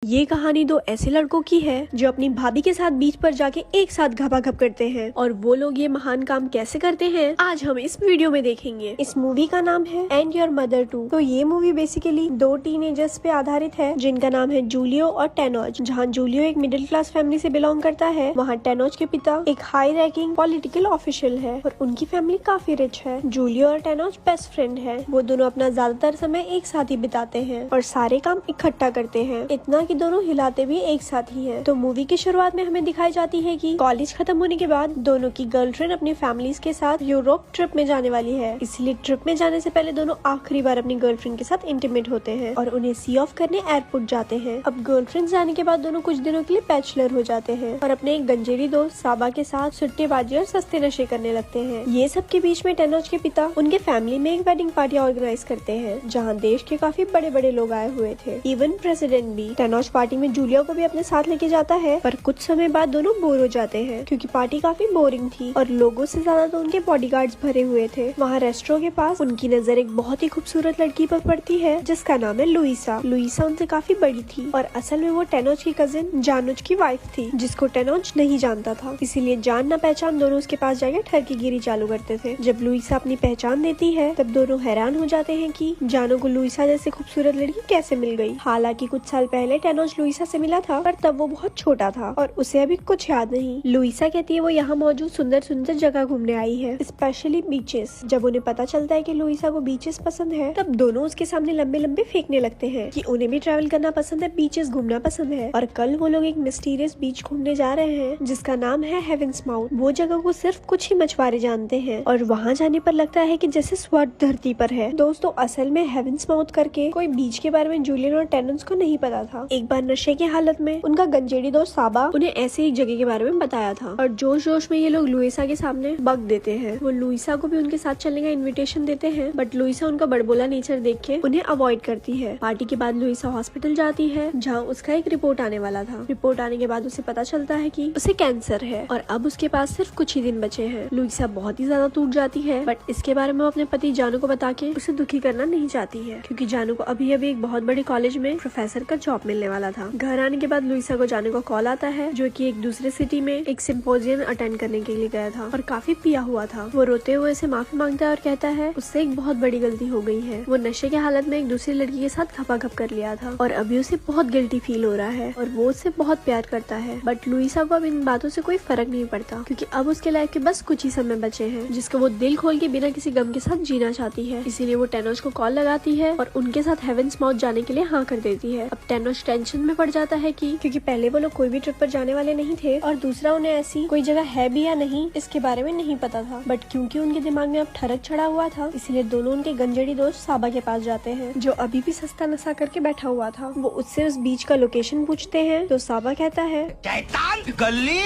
ये कहानी दो ऐसे लड़कों की है जो अपनी भाभी के साथ बीच पर जाके एक साथ घपाघप करते हैं और वो लोग ये महान काम कैसे करते हैं आज हम इस वीडियो में देखेंगे। इस मूवी का नाम है एंड योर मदर टू। तो ये मूवी बेसिकली दो टीनेजर्स पे आधारित है जिनका नाम है जूलियो और टेनोज। जहाँ जूलियो एक मिडिल क्लास फैमिली से बिलोंग करता है, वहाँ टेनोज के पिता एक हाई रैंकिंग पॉलिटिकल ऑफिशियल है और उनकी फैमिली काफी रिच है। जूलियो और टेनोज बेस्ट फ्रेंड है। वो दोनों अपना ज्यादातर समय एक साथ ही बिताते हैं और सारे काम इकट्ठा करते हैं, इतना कि दोनों हिलाते भी एक साथ ही हैं। तो मूवी की शुरुआत में हमें दिखाई जाती है कि कॉलेज खत्म होने के बाद दोनों की गर्लफ्रेंड अपनी फैमिलीज के साथ यूरोप ट्रिप में जाने वाली है। इसलिए ट्रिप में जाने से पहले दोनों आखिरी बार अपनी गर्लफ्रेंड के साथ इंटीमेट होते हैं और उन्हें सी ऑफ करने एयरपोर्ट जाते हैं। अब गर्लफ्रेंड जाने के बाद दोनों कुछ दिनों के लिए बैचलर हो जाते हैं और अपने एक गंजेड़ी दोस्त साबा के साथ सुट्टेबाजी और सस्ते नशे करने लगते हैं। ये सब के बीच में टेनोज के पिता उनके फैमिली में एक वेडिंग पार्टी ऑर्गेनाइज करते हैं जहाँ देश के काफी बड़े बड़े लोग आए हुए थे, इवन प्रेसिडेंट भी। टेनोज पार्टी में जूलिया को भी अपने साथ लेके जाता है, पर कुछ समय बाद दोनों बोर हो जाते हैं क्योंकि पार्टी काफी बोरिंग थी और लोगों से ज्यादा तो उनके बॉडीगार्ड्स भरे हुए थे। वहाँ रेस्टोरेंट के पास उनकी नजर एक बहुत ही खूबसूरत लड़की पर पड़ती है जिसका नाम है लुइसा। लुइसा उनसे काफी बड़ी थी और असल में वो टेनोज की कजिन जानोज की वाइफ थी जिसको टेनोज नहीं जानता था। इसीलिए जान ना पहचान दोनों उसके पास जाकर ठरकीगिरी चालू करते थे। जब लुइसा अपनी पहचान देती है तब दोनों हैरान हो जाते हैं कि जानो को लुइसा जैसे खूबसूरत लड़की कैसे मिल गई। हालांकि कुछ साल पहले टेनोज लुइसा से मिला था पर तब वो बहुत छोटा था और उसे अभी कुछ याद नहीं। लुइसा कहती है वो यहाँ मौजूद सुंदर सुंदर जगह घूमने आई है, स्पेशली बीचेस। जब उन्हें पता चलता है कि लुइसा को बीचेस पसंद है तब दोनों उसके सामने लंबे लंबे फेंकने लगते हैं कि उन्हें भी ट्रैवल करना पसंद है, बीचेस घूमना पसंद है। और कल वो लोग एक मिस्टीरियस बीच घूमने जा रहे हैं जिसका नाम है हेवेंस माउथ। वो जगह को सिर्फ कुछ ही मछुआरे जानते हैं और वहाँ जाने पर लगता है कि जैसे स्वर्ग धरती पर है। दोस्तों असल में हेवेंस माउथ करके कोई बीच के बारे में जूलियन और टेनोज को नहीं पता था। एक बार नशे की हालत में उनका गंजेड़ी दोस्त साबा उन्हें ऐसे एक जगह के बारे में बताया था और जोश जोश में ये लोग लुइसा के सामने बक देते हैं। वो लुइसा को भी उनके साथ चलने का इनविटेशन देते हैं बट लुइसा उनका बड़बोला नेचर देख के उन्हें अवॉइड करती है। पार्टी के बाद लुइसा हॉस्पिटल जाती है जहाँ उसका एक रिपोर्ट आने वाला था। रिपोर्ट आने के बाद उसे पता चलता है कि उसे कैंसर है और अब उसके पास सिर्फ कुछ ही दिन बचे हैं। लुइसा बहुत ही ज्यादा टूट जाती है बट इसके बारे में वो अपने पति जानू को बता के उसे दुखी करना नहीं चाहती है क्योंकि जानू को अभी अभी एक बहुत बड़े कॉलेज में प्रोफेसर का जॉब मिलने वाला था। घर आने के बाद लुइसा को जानू का कॉल आता है जो कि एक दूसरे सिटी में एक सिंपोजियम अटेंड करने के लिए गया था और काफी पिया हुआ था। वो रोते हुए उसे माफी मांगता है और कहता है उससे एक बहुत बड़ी गलती हो गई है। वो नशे के हालत में एक दूसरी लड़की के साथ घपाघप कर लिया था और अभी उसे बहुत गिल्टी फील हो रहा है और वो उससे बहुत प्यार करता है। बट लुइसा को अब इन बातों से कोई फर्क नहीं पड़ता क्योंकि अब उसके लाइफ के बस कुछ ही समय बचे हैं जिसको वो दिल खोल के बिना किसी गम के साथ जीना चाहती है। इसीलिए वो टेनोज को कॉल लगाती है और उनके साथ हेवेंस माउथ जाने के लिए हाँ कर देती है। अब टेनोज टेंशन में पड़ जाता है क्योंकि पहले वो लोग कोई भी ट्रिप पर जाने वाले नहीं थे और दूसरा उन्हें ऐसी कोई जगह है भी या नहीं इसके बारे में नहीं पता था। बट क्योंकि उनके दिमाग में अब ठरक चढ़ा हुआ था इसलिए दोनों उनके गंजेड़ी दोस्त साबा के पास जाते हैं जो अभी भी सस्ता नशा करके बैठा हुआ था। वो उससे उस बीच का लोकेशन पूछते हैं तो साबा कहता है शैतान गली,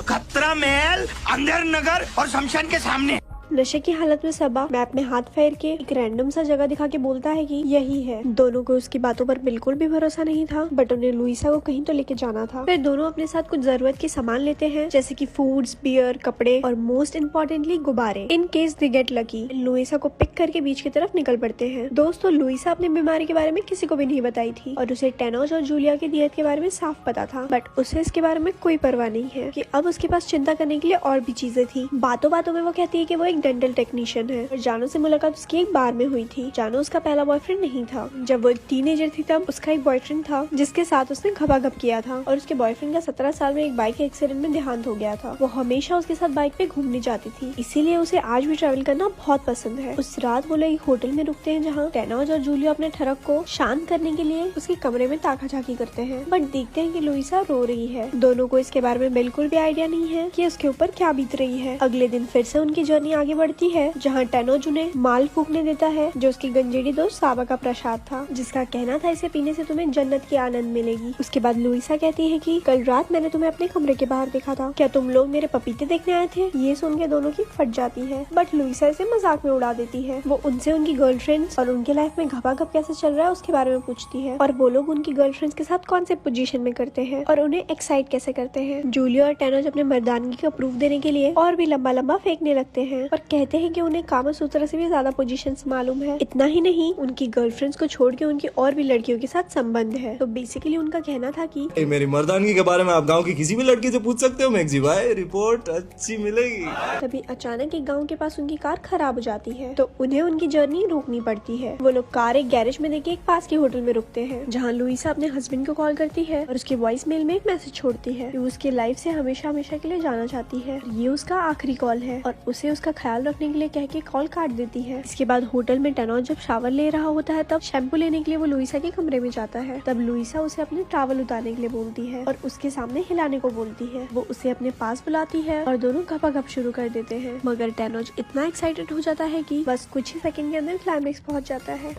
खतरा महल, अंदर नगर और शमशान के सामने। नशे की हालत में सबा मैप में हाथ फेर के एक रैंडम सा जगह दिखा के बोलता है कि यही है। दोनों को उसकी बातों पर बिल्कुल भी भरोसा नहीं था बट उन्हें लुइसा को कहीं तो लेके जाना था। फिर दोनों अपने साथ कुछ जरूरत के सामान लेते हैं जैसे कि फूड्स, बियर, कपड़े और मोस्ट इम्पोर्टेंटली गुब्बारे in case they get lucky. Luisa को पिक करके बीच की तरफ निकल पड़ते हैं। दोस्तों लुइसा अपनी बीमारी के बारे में किसी को भी नहीं बताई थी और उसे टेनोज और जूलिया की दियत के बारे में साफ पता था बट उसे इसके बारे में कोई परवाह नहीं है कि अब उसके पास चिंता करने के लिए और भी चीजें थी। बातों बातों में वो कहती है कि वो एक डेंटल टेक्नीशियन है और जानू से मुलाकात उसकी एक बार में हुई थी। जानू उसका पहला बॉयफ्रेंड नहीं था। जब वो एक टीनेजर थी तब उसका एक बॉयफ्रेंड था जिसके साथ उसने घपाघप किया था और उसके बॉयफ्रेंड का 17 साल में एक बाइक एक्सीडेंट में देहांत हो गया था। वो हमेशा उसके साथ बाइक पे घूमने जाती थी इसीलिए उसे आज भी ट्रैवल करना बहुत पसंद है। उस रात वो लोग एक होटल में रुकते हैं जहाँ टेनोज और जूलिया अपने ठरक को शांत करने के लिए उसके कमरे में ताका झाकी करते हैं बट देखते हैं कि लुइसा रो रही है। दोनों को इसके बारे में बिल्कुल भी आइडिया नहीं है कि उसके ऊपर क्या बीत रही है। अगले दिन फिर से उनकी जर्नी आगे बढ़ती है जहाँ टेनोज उन्हें माल फूकने देता है जो उसकी गंजेड़ी दोस्त साबा का प्रसाद था जिसका कहना था इसे पीने से तुम्हें जन्नत की आनंद मिलेगी। उसके बाद लुइसा कहती है कि कल रात मैंने तुम्हें अपने कमरे के बाहर देखा था, क्या तुम लोग मेरे पपीते देखने आए थे? ये सुन के दोनों की फट जाती है बट लुइसा इसे मजाक में उड़ा देती है। वो उनसे उनकी गर्लफ्रेंड्स और उनके लाइफ में घपाघप कैसे चल रहा है उसके बारे में पूछती है और वो लोग उनकी गर्लफ्रेंड्स के साथ कौन से पोजीशन में करते हैं और उन्हें एक्साइट कैसे करते हैं। जूलिया और टेनोज अपने मर्दानगी का प्रूफ देने के लिए और भी लंबा लंबा फेंकने लगते हैं और कहते हैं कि उन्हें कामसूत्र से भी ज्यादा पोजीशंस मालूम है। इतना ही नहीं, उनकी गर्लफ्रेंड्स को छोड़ के उनकी और भी लड़कियों के साथ संबंध है। तो बेसिकली उनका कहना था कि मेरी मर्दानगी के बारे में आप गांव की किसी भी लड़की से पूछ सकते हो मैगजी भाई, रिपोर्ट अच्छी मिलेगी। तभी अचानक एक गांव के पास उनकी कार खराब हो जाती है, तो उन्हें उनकी जर्नी रोकनी पड़ती है। वो लोग कार एक गैरेज में देके एक पास के होटल में रुकते हैं, जहाँ लुइसा अपने हस्बैंड को कॉल करती है और उसके वॉइस मेल में एक मैसेज छोड़ती है कि उसके लाइफ से हमेशा हमेशा के लिए जाना चाहती है। ये उसका आखिरी कॉल है और उसे उसका ख्याल रखने के लिए कह के कॉल काट देती है। इसके बाद होटल में टेनोज जब शावर ले रहा होता है तब शैम्पू लेने के लिए वो लुइसा के कमरे में जाता है। तब लुइसा उसे अपने टॉवल उतारने के लिए बोलती है और उसके सामने हिलाने को बोलती है। वो उसे अपने पास बुलाती है और दोनों गपागप शुरू कर देते हैं। मगर टेनोज इतना एक्साइटेड हो जाता है कि बस कुछ ही सेकंड के अंदर क्लाइमेक्स पहुंच जाता है।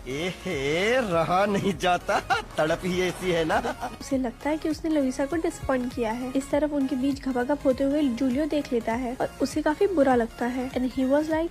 रहा नहीं जाता, तड़प ही ऐसी है ना। उसे लगता है कि उसने लुइसा को डिसअपॉइंट किया है। इस तरफ उनके बीच गपागप होते हुए जूलियो देख लेता है और उसे काफी बुरा लगता है। एंड ही वाज लाइक,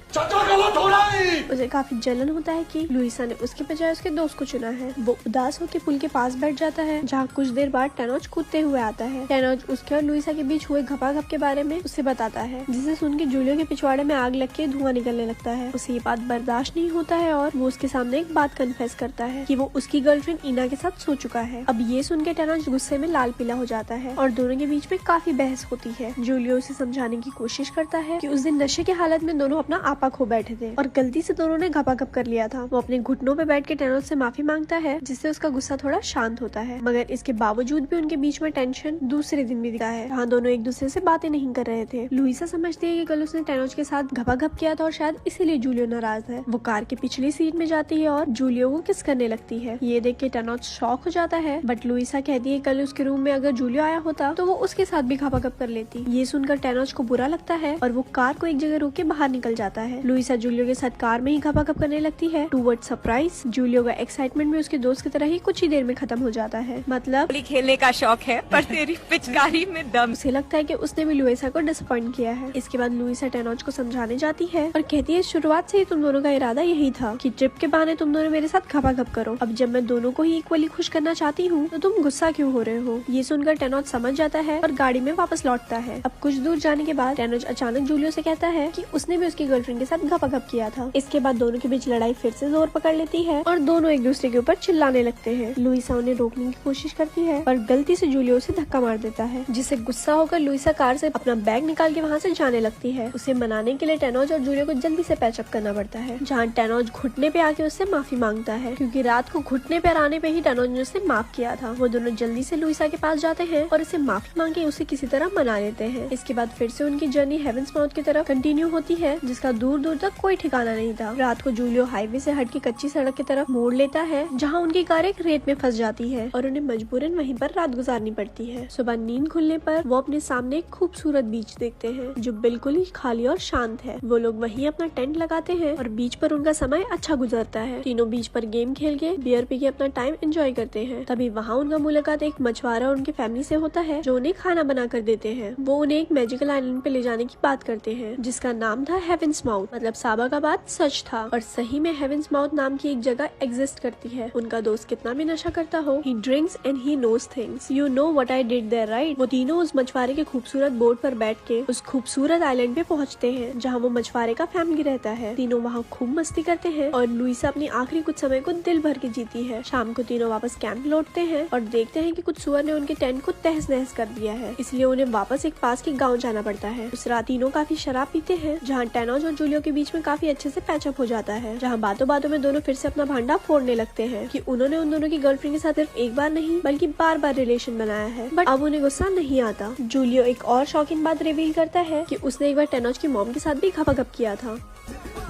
उसे काफी जलन होता है कि लुइसा ने उसके बजाय उसके दोस्त को चुना है। वो उदास होकर पुल के पास बैठ जाता है, जहाँ कुछ देर बाद टेनोज कूदते हुए आता है। टेनोज उसके और लुइसा के बीच हुए घपाघप के बारे में उसे बताता है, जिसे सुन के जूलियो के पिछवाड़े में आग लग के धुआं निकलने लगता है। उसे ये बात बर्दाश्त नहीं होता है और वो उसके सामने एक बात कन्फेस करता है कि वो उसकी गर्लफ्रेंड इना के साथ सो चुका है। अब ये सुन के टेनोज गुस्से में लाल पीला हो जाता है और दोनों के बीच में काफी बहस होती है। जूलियो उसे समझाने की कोशिश करता है कि उस दिन नशे की हालत में दोनों अपना आपा खो बैठे थे और गलती से दोनों ने घपाघप कर लिया था। वो अपने घुटनों पे बैठ के टेनोज से माफी मांगता है, जिससे उसका गुस्सा थोड़ा शांत होता है। मगर इसके बावजूद भी उनके बीच में टेंशन दूसरे दिन भी दिखा है, जहाँ दोनों एक दूसरे से बातें नहीं कर रहे थे। लुइसा समझती है कि कल उसने टेनोज के साथ घपाघप किया था और शायद इसीलिए जूलियो नाराज है। वो कार के पिछली सीट में जाती है और जूलियो को किस करने लगती है। ये देख के टेनोज शॉक हो जाता है, बट लुइसा कहती है कल उसके रूम में अगर जूलियो आया होता तो वो उसके साथ भी घपाघप कर लेती। ये सुनकर टेनोज को बुरा लगता है और वो कार को एक जगह रोक के बाहर निकल जाता है। लुइसा जूलियो के साथ कार में ही घपाघप करने लगती है। टू वर्ड सरप्राइज, जूलियो का एक्साइटमेंट भी उसके दोस्त की तरह ही कुछ ही देर में खत्म हो जाता है। मतलब खेलने का शौक है पर तेरी पिचकारी में दम। उसे लगता है कि उसने भी लुइसा को डिसअपॉइंट किया है। इसके बाद लुइसा टेनोज को समझाने जाती है और कहती है शुरुआत से ही तुम दोनों का इरादा यही था कि ट्रिप के बहाने तुम दोनों मेरे साथ घपाघप करो। अब जब मैं दोनों को ही इक्वली खुश करना चाहती हूँ तो तुम गुस्सा क्यों हो रहे हो। ये सुनकर टेनोज समझ जाता है और गाड़ी में वापस लौटता है। अब कुछ दूर जाने के बाद टेनोज अचानक जूलियो से कहता है कि उसने भी उसकी गर्लफ्रेंड के साथ घपाघप किया था। इसके बाद दोनों के बीच लड़ाई फिर से जोर पकड़ लेती है और दोनों एक दूसरे के ऊपर चिल्लाने लगते हैं। लुइसा उन्हें रोकने की कोशिश करती है पर गलती से जूलियो उसे धक्का मार देता है, जिससे गुस्सा होकर लुइसा कार से अपना बैग निकाल के वहाँ से जाने लगती है। उसे मनाने के लिए टेनोज और जूलियो को जल्दी से पैचअप करना पड़ता है, जहाँ टेनोज घुटने पे आके उससे माफी मांगता है, क्योंकि रात को घुटने पे आने पे ही टेनोज ने उसे माफ किया था। वो दोनों जल्दी से लुइसा के पास जाते हैं और उसे माफी मांग के उसे किसी तरह मना लेते हैं। इसके बाद फिर से उनकी जर्नी हेवेंस माउथ की तरफ कंटिन्यू होती है, जिसका दूर दूर तक कोई ठिकाना नहीं था। रात को जूलियो हाईवे से हट के कच्ची सड़क की तरफ मोड़ लेता है, जहाँ उनकी कार एक रेत में फंस जाती है और उन्हें मजबूरन वहीं पर रात गुजारनी पड़ती है। सुबह नींद खुलने पर वो अपने सामने एक खूबसूरत बीच देखते हैं, जो बिल्कुल ही खाली और शांत है। वो लोग वहीं अपना टेंट लगाते हैं और बीच पर उनका समय अच्छा गुजरता है। तीनों बीच पर गेम खेल के बियर पी के अपना टाइम एंजॉय करते हैं। तभी वहाँ उनका मुलाकात एक मछुआरा और उनकी फैमिली से होता है, जो उन्हें खाना बना कर देते हैं। वो उन्हें एक मैजिकल आइलैंड पे ले जाने की बात करते हैं, जिसका नाम था हेवेंस माउथ। मतलब साबा का बात सच था और सही में हेवेंस माउथ नाम की एक जगह एग्जिस्ट करती है। उनका दोस्त कितना भी नशा करता हो, he drinks and he knows things. You know what I did there, right? वो तीनों उस मछुआरे के खूबसूरत बोट पर बैठ के उस खूबसूरत आइलैंड पे पहुंचते हैं, जहाँ वो मछुआरे का फैमिली रहता है। तीनों वहाँ खूब मस्ती करते हैं और लुइसा अपनी आखिरी कुछ समय को दिल भर के जीती है। शाम को तीनों वापस कैंप लौटते हैं और देखते हैं कि कुछ सुअर ने उनके टेंट को तहस नहस कर दिया है, इसलिए उन्हें वापस एक पास के गाँव जाना पड़ता है। उस रात तीनों काफी शराब पीते हैं, जहाँ टेनोज और जूलियो के बीच में काफी अच्छे से पैचअप हो जाता है, जहाँ बातों बातों में दोनों फिर से अपना भांडा फोड़ने लगते हैं कि उन्होंने उन दोनों की गर्लफ्रेंड के साथ सिर्फ एक बार नहीं बल्कि बार बार रिलेशन बनाया है। बट अब उन्हें गुस्सा नहीं आता। जूलियो एक और शॉकिंग बात रिवील करता है कि उसने एक बार टेनोज की मॉम के साथ भी घपाघप किया था।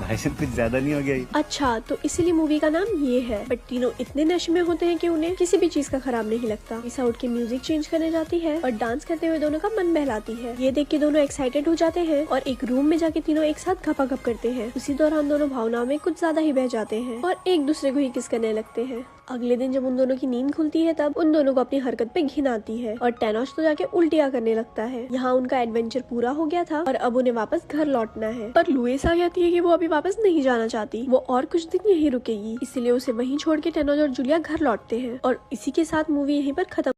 भाई साहब कुछ ज्यादा नहीं हो गया? अच्छा, तो इसीलिए मूवी का नाम ये है। बट तीनों इतने नशे में होते हैं कि उन्हें किसी भी चीज का खराब नहीं लगता। ईसा उठ के म्यूजिक चेंज करने जाती है और डांस करते हुए दोनों का मन बहलाती है। ये देख के दोनों एक्साइटेड हो जाते हैं और एक रूम में जाके तीनों एक साथ घपाघप करते हैं। उसी दौरान दोनों भावनाओं में कुछ ज्यादा ही बह जाते हैं और एक दूसरे को ही किस करने लगते हैं। अगले दिन जब उन दोनों की नींद खुलती है तब उन दोनों को अपनी हरकत पे घिन आती है और टेनोज तो जाके उल्टियाँ करने लगता है। यहाँ उनका एडवेंचर पूरा हो गया था और अब उन्हें वापस घर लौटना है। पर लुइसा कहती है कि वो अभी वापस नहीं जाना चाहती, वो और कुछ दिन यहीं रुकेगी। इसलिए उसे वहीं छोड़ के टेनोज और जूलिया घर लौटते हैं और इसी के साथ मूवी यहीं पर खत्म।